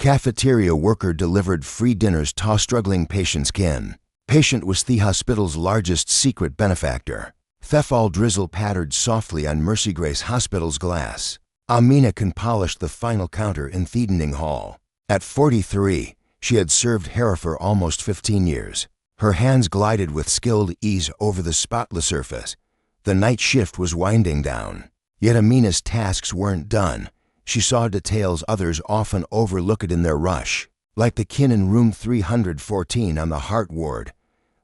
Cafeteria worker delivered free dinners to struggling patient's kin. Patient was the hospital's largest secret benefactor. Thefal drizzle pattered softly on Mercy Grace Hospital's glass. Amina can polish the final counter in Thiedening Hall. At 43, she had served Hera for almost 15 years. Her hands glided with skilled ease over the spotless surface. The night shift was winding down. Yet Amina's tasks weren't done. She saw details others often overlook in their rush. Like the kin in room 314 on the heart ward.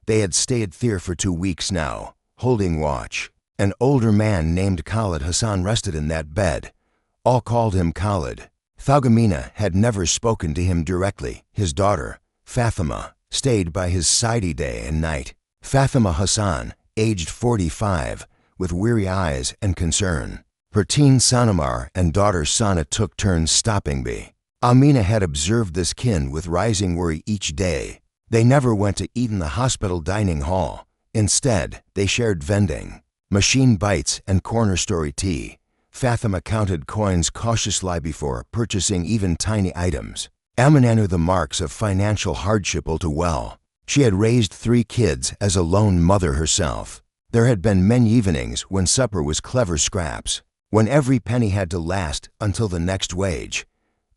They had stayed there for 2 weeks now, holding watch. An older man named Khalid Hassan rested in that bed. All called him Khalid. Amina had never spoken to him directly. His daughter, Fatima, stayed by his side day and night. Fatima Hassan, aged 45, with weary eyes and concern. Her teen Sanamar and daughter Sana took turns stopping by. Amina had observed this kin with rising worry each day. They never went to eat in the hospital dining hall. Instead, they shared vending, machine bites, and corner store tea. Fatima counted coins cautiously before purchasing even tiny items. Amina knew the marks of financial hardship all too well. She had raised 3 kids as a lone mother herself. There had been many evenings when supper was clever scraps, when every penny had to last until the next wage.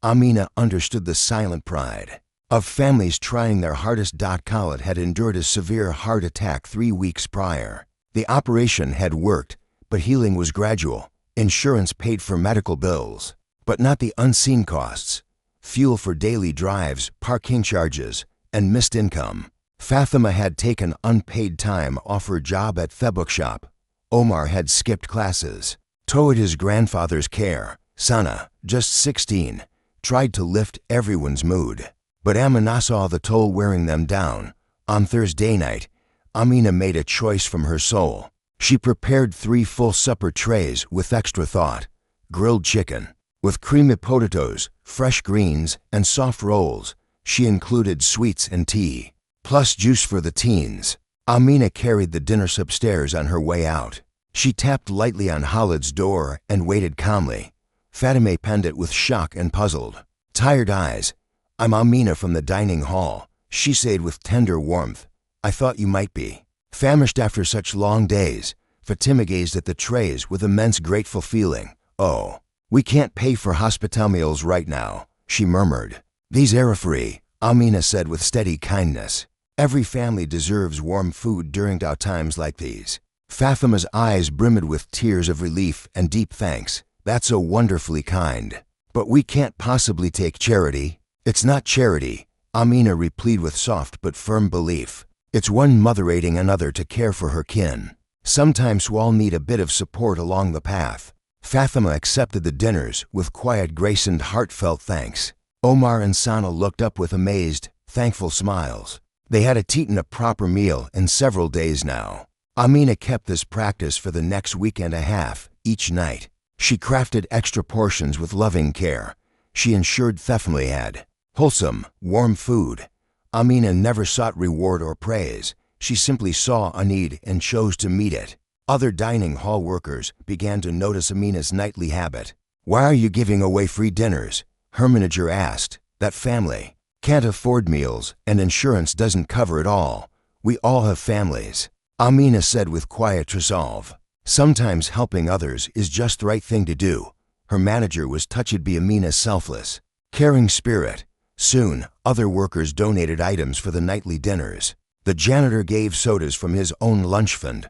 Amina understood the silent pride of families trying their hardest. Khalid had endured a severe heart attack 3 weeks prior. The operation had worked, but healing was gradual. Insurance paid for medical bills, but not the unseen costs. Fuel for daily drives, parking charges, and missed income. Fatima had taken unpaid time off her job at the bookshop. Omar had skipped classes, towed his grandfather's care. Sana, just 16, tried to lift everyone's mood. But Amina saw the toll wearing them down. On Thursday night, Amina made a choice from her soul. She prepared 3 full supper trays with extra thought. Grilled chicken, with creamy potatoes, fresh greens, and soft rolls. She included sweets and tea, plus juice for the teens. Amina carried the dinners upstairs on her way out. She tapped lightly on Khalid's door and waited calmly. Fatima penned it with shock and puzzled. Tired eyes. "I'm Amina from the dining hall," she said with tender warmth. "I thought you might be." Famished after such long days, Fatima gazed at the trays with immense grateful feeling. "Oh, we can't pay for hospital meals right now," she murmured. "These are free," Amina said with steady kindness. "Every family deserves warm food during times like these." Fatima's eyes brimmed with tears of relief and deep thanks. "That's so wonderfully kind. But we can't possibly take charity." "It's not charity," Amina replied with soft but firm belief. "It's one mother aiding another to care for her kin. Sometimes we all need a bit of support along the path." Fatima accepted the dinners with quiet grace and heartfelt thanks. Omar and Sana looked up with amazed, thankful smiles. They hadn't eaten a proper meal in several days now. Amina kept this practice for the next week and a half, each night. She crafted extra portions with loving care. She ensured Fatima had wholesome, warm food. Amina never sought reward or praise. She simply saw a need and chose to meet it. Other dining hall workers began to notice Amina's nightly habit. "Why are you giving away free dinners?" her manager asked. "That family can't afford meals and insurance doesn't cover it all. We all have families," Amina said with quiet resolve. Sometimes helping others is just the right thing to do. Her manager was touched by Amina's selfless, caring spirit. Soon, other workers donated items for the nightly dinners. The janitor gave sodas from his own lunch fund.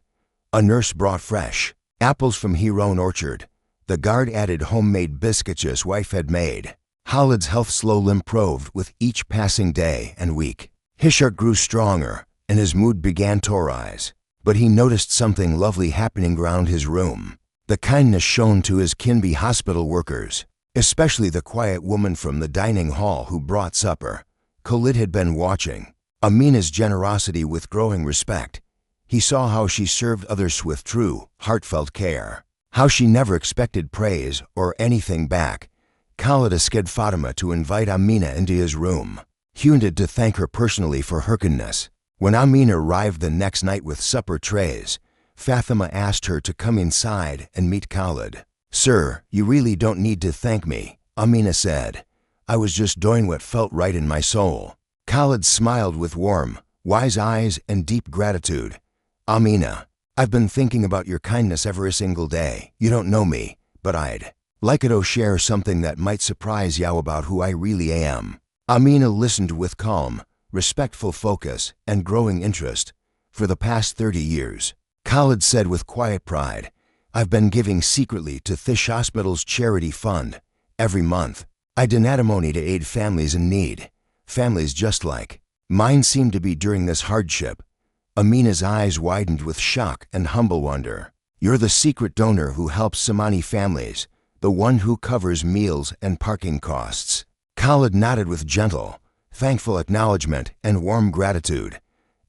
A nurse brought fresh apples from her own orchard. The guard added homemade biscuits his wife had made. Khalid's health slowly improved with each passing day and week. His heart grew stronger, and his mood began to rise. But he noticed something lovely happening around his room. The kindness shown to his kin by hospital workers, especially the quiet woman from the dining hall who brought supper. Khalid had been watching Amina's generosity with growing respect. He saw how she served others with true, heartfelt care, how she never expected praise or anything back. Khalid asked Fatima to invite Amina into his room. He wanted to thank her personally for her kindness. When Amina arrived the next night with supper trays, Fatima asked her to come inside and meet Khalid. "Sir, you really don't need to thank me," Amina said. I was just doing what felt right in my soul. Khalid smiled with warm, wise eyes and deep gratitude. Amina, I've been thinking about your kindness every single day. You don't know me, but I'd like to share something that might surprise you about who I really am. Amina listened with calm, respectful focus and growing interest. For the past 30 years, Khalid said with quiet pride, I've been giving secretly to Thish Hospital's charity fund. Every month, I donate money to aid families in need. Families just like mine seem to be during this hardship. Amina's eyes widened with shock and humble wonder. You're the secret donor who helps so many families, the one who covers meals and parking costs. Khalid nodded with gentle, thankful acknowledgement and warm gratitude.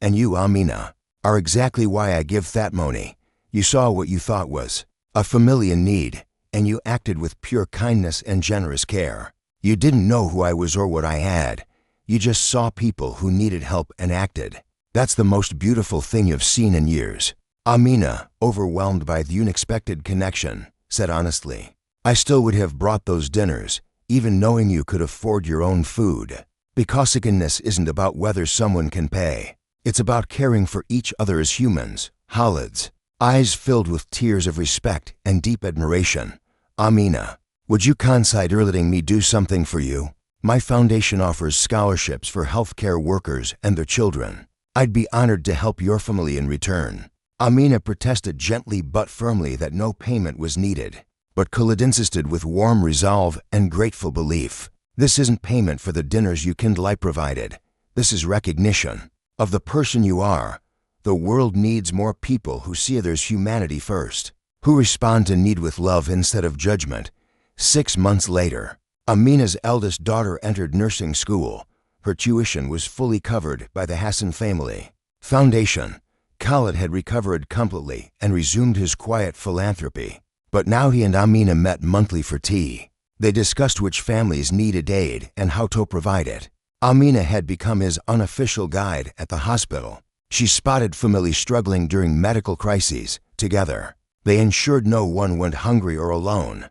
And you, Amina, are exactly why I give that money. You saw what you thought was a family in need, and you acted with pure kindness and generous care. You didn't know who I was or what I had. You just saw people who needed help and acted. That's the most beautiful thing you've seen in years. Amina, overwhelmed by the unexpected connection, said honestly, I still would have brought those dinners, even knowing you could afford your own food. Because kindness isn't about whether someone can pay. It's about caring for each other as humans. Khalid's eyes filled with tears of respect and deep admiration. Amina, would you consider letting me do something for you? My foundation offers scholarships for healthcare workers and their children. I'd be honored to help your family in return. Amina protested gently but firmly that no payment was needed. But Khalid insisted with warm resolve and grateful belief. This isn't payment for the dinners you kindly provided. This is recognition of the person you are. The world needs more people who see others' humanity first, who respond to need with love instead of judgment. 6 months later, Amina's eldest daughter entered nursing school. Her tuition was fully covered by the Hassan family foundation. Khalid had recovered completely and resumed his quiet philanthropy. But now he and Amina met monthly for tea. They discussed which families needed aid and how to provide it. Amina had become his unofficial guide at the hospital. She spotted families struggling during medical crises. Together, they ensured no one went hungry or alone.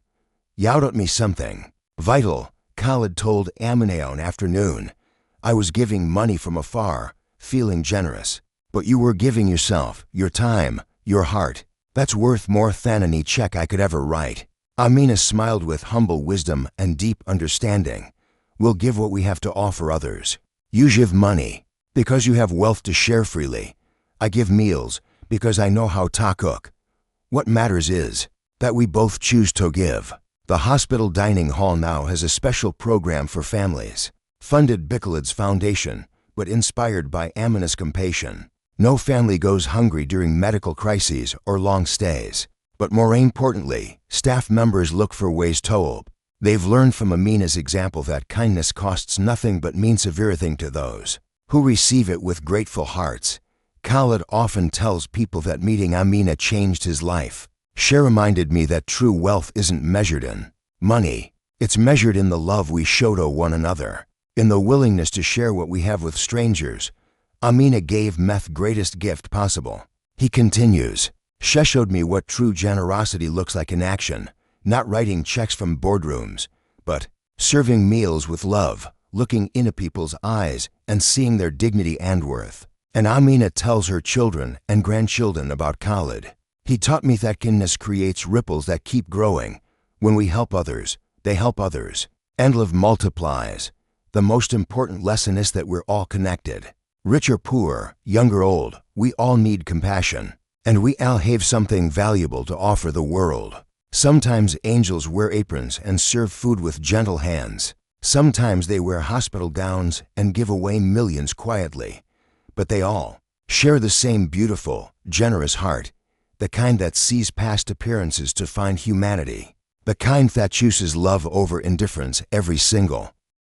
You taught me something vital, Khalid told Amina one afternoon. I was giving money from afar, feeling generous. But you were giving yourself, your time, your heart. That's worth more than any check I could ever write. Amina smiled with humble wisdom and deep understanding. We'll give what we have to offer others. You give money because you have wealth to share freely. I give meals because I know how to cook. What matters is that we both choose to give. The hospital dining hall now has a special program for families, funded by Khalid's foundation, but inspired by Amina's compassion. No family goes hungry during medical crises or long stays. But more importantly, staff members look for ways to help. They've learned from Amina's example that kindness costs nothing but means everything to those who receive it with grateful hearts. Khalid often tells people that meeting Amina changed his life. She reminded me that true wealth isn't measured in money. It's measured in the love we show to one another, in the willingness to share what we have with strangers. Amina gave Meth's greatest gift possible. He continues, she showed me what true generosity looks like in action, not writing checks from boardrooms, but serving meals with love, looking into people's eyes and seeing their dignity and worth. And Amina tells her children and grandchildren about Khalid. He taught me that kindness creates ripples that keep growing. When we help others, they help others, and love multiplies. The most important lesson is that we're all connected. Rich or poor, young or old, we all need compassion. And we all have something valuable to offer the world. Sometimes angels wear aprons and serve food with gentle hands. Sometimes they wear hospital gowns and give away millions quietly. But they all share the same beautiful, generous heart, the kind that sees past appearances to find humanity, the kind that chooses love over indifference every single